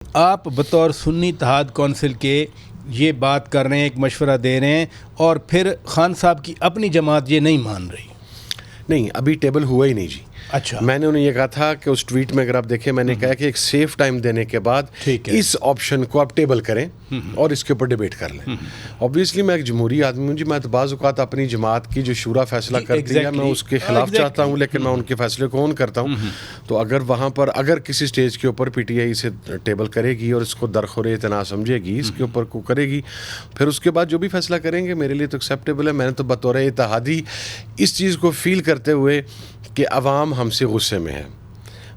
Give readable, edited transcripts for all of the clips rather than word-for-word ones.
آپ بطور سنی اتحاد کونسل کے یہ بات کر رہے ہیں، ایک مشورہ دے رہے ہیں، اور پھر خان صاحب کی اپنی جماعت یہ نہیں مان رہی؟ نہیں، ابھی ٹیبل ہوا ہی نہیں جی۔ اچھا، میں نے انہیں یہ کہا تھا کہ اس ٹویٹ میں اگر آپ دیکھیں، میں نے کہا کہ ایک سیف ٹائم دینے کے بعد اس آپشن کو آپ ٹیبل کریں اور اس کے اوپر ڈیبیٹ کر لیں۔ اوبویسلی میں ایک جمہوری آدمی ہوں جی، میں تو بعض اوقات اپنی جماعت کی جو شورا فیصلہ کرتی ہے میں اس کے خلاف چاہتا ہوں، لیکن میں ان کے فیصلے کو اون کرتا ہوں۔ تو اگر وہاں پر اگر کسی سٹیج کے اوپر پی ٹی آئی اسے ٹیبل کرے گی اور اس کو درخور اعتنا سمجھے گی، اس کے اوپر کو کرے گی، پھر اس کے بعد جو بھی فیصلہ کریں گے میرے لیے تو ایکسیپٹیبل ہے۔ میں نے تو بطور اتحادی اس چیز کو فیل کرتے ہوئے کہ عوام ہم سے غصے میں ہے،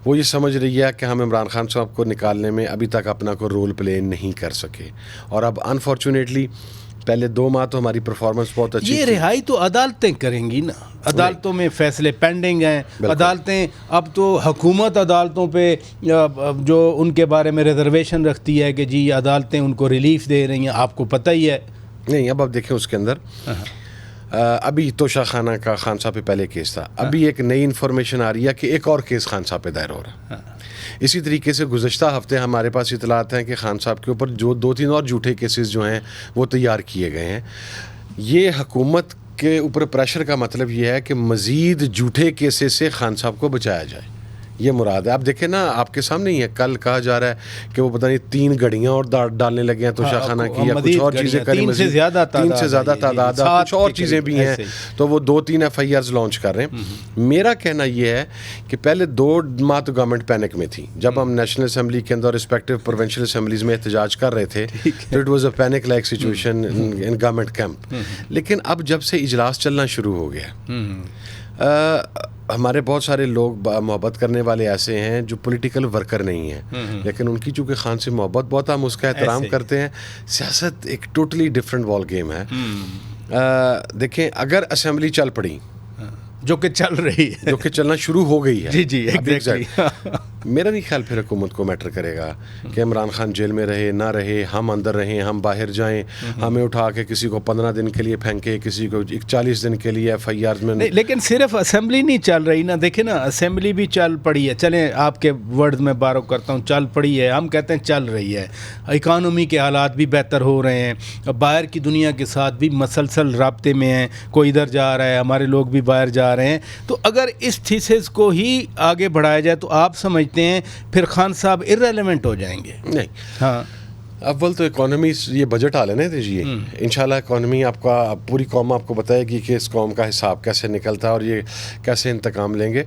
وہ یہ سمجھ رہی ہے کہ ہم عمران خان صاحب کو نکالنے میں ابھی تک اپنا کوئی رول پلے نہیں کر سکے، اور اب انفارچونیٹلی پہلے 2 ماہ تو ہماری پرفارمنس بہت اچھی یہ رہائی تو عدالتیں کریں گی نا، عدالتوں میں فیصلے پینڈنگ ہیں، عدالتیں اب تو حکومت عدالتوں پہ جو ان کے بارے میں ریزرویشن رکھتی ہے کہ جی عدالتیں ان کو ریلیف دے رہی ہیں، آپ کو پتہ ہی ہے۔ نہیں، اب آپ دیکھیں اس کے اندر ابھی توشہ خانہ کا خان صاحب پہ پہلے کیس تھا، ابھی ایک نئی انفارمیشن آ رہی ہے کہ ایک اور کیس خان صاحب پہ دائر ہو رہا ہے۔ اسی طریقے سے گزشتہ ہفتے ہمارے پاس اطلاعات ہیں کہ خان صاحب کے اوپر جو 2-3 اور جھوٹے کیسز جو ہیں وہ تیار کیے گئے ہیں۔ یہ حکومت کے اوپر پریشر کا مطلب یہ ہے کہ مزید جھوٹے کیسز سے خان صاحب کو بچایا جائے، یہ مراد ہے۔ آپ دیکھیں نا، آپ کے سامنے ہی ہے، کل کہا جا رہا ہے کہ وہ پتہ نہیں 3 گڑیاں اور ڈالنے لگے ہیں توشہ خانہ کی، یا کچھ اور چیزیں کریں، 3 سے زیادہ تعداد، کچھ اور چیزیں بھی ہیں، تو وہ 2-3 ایف آئی آرز لانچ کر رہے ہیں۔ میرا کہنا یہ ہے کہ پہلے 2 ماہ تو گورنمنٹ پینک میں تھی، جب ہم نیشنل اسمبلی کے اندر رسپیکٹو پروونشل اسمبلیز میں احتجاج کر رہے تھے تو it was a panic like situation in government camp. لیکن اب جب سے اجلاس چلنا شروع ہو گیا، ہمارے بہت سارے لوگ محبت کرنے والے ایسے ہیں جو پولیٹیکل ورکر نہیں ہیں، لیکن ان کی چونکہ خان سے محبت بہت، ہم اس کا احترام کرتے ہیں۔ سیاست ایک ٹوٹلی ڈفرینٹ بال گیم ہے۔ دیکھیں، اگر اسمبلی چل پڑی، جو کہ چل رہی ہے، جو کہ چلنا شروع ہو گئی ہے، جی ایگزیکٹلی، میرا نہیں خیال پھر حکومت کو میٹر کرے گا کہ عمران خان جیل میں رہے نہ رہے، ہم اندر رہیں، ہم باہر جائیں، ہمیں اٹھا کے کسی کو 15 دن کے لیے پھینکے، کسی کو 40 دن کے لیے ایف آئی آر میں۔ لیکن صرف اسمبلی نہیں چل رہی نا، دیکھیں نا، اسمبلی بھی چل پڑی ہے، چلیں آپ کے ورڈ میں بارو کرتا ہوں، چل پڑی ہے، ہم کہتے ہیں چل رہی ہے، اکانومی کے حالات بھی بہتر ہو رہے ہیں، باہر کی دنیا کے ساتھ بھی مسلسل رابطے میں ہیں، کوئی ادھر جا رہا ہے، ہمارے لوگ بھی باہر جا رہے ہیں۔ تو اگر اس تھیسس کو ہی آگے بڑھایا جائے تو آپ سمجھتے ہیں پھر خان صاحب ارریلیونٹ ہو جائیں گے؟ نہیں، ہاں، اول تو اکانومی، یہ بجٹ آ لینے دیجیے، انشاءاللہ اکانومی آپ کا، پوری قوم آپ کو بتائے گی کہ اس قوم کا حساب کیسے نکلتا ہے اور یہ کیسے انتقام لیں گے۔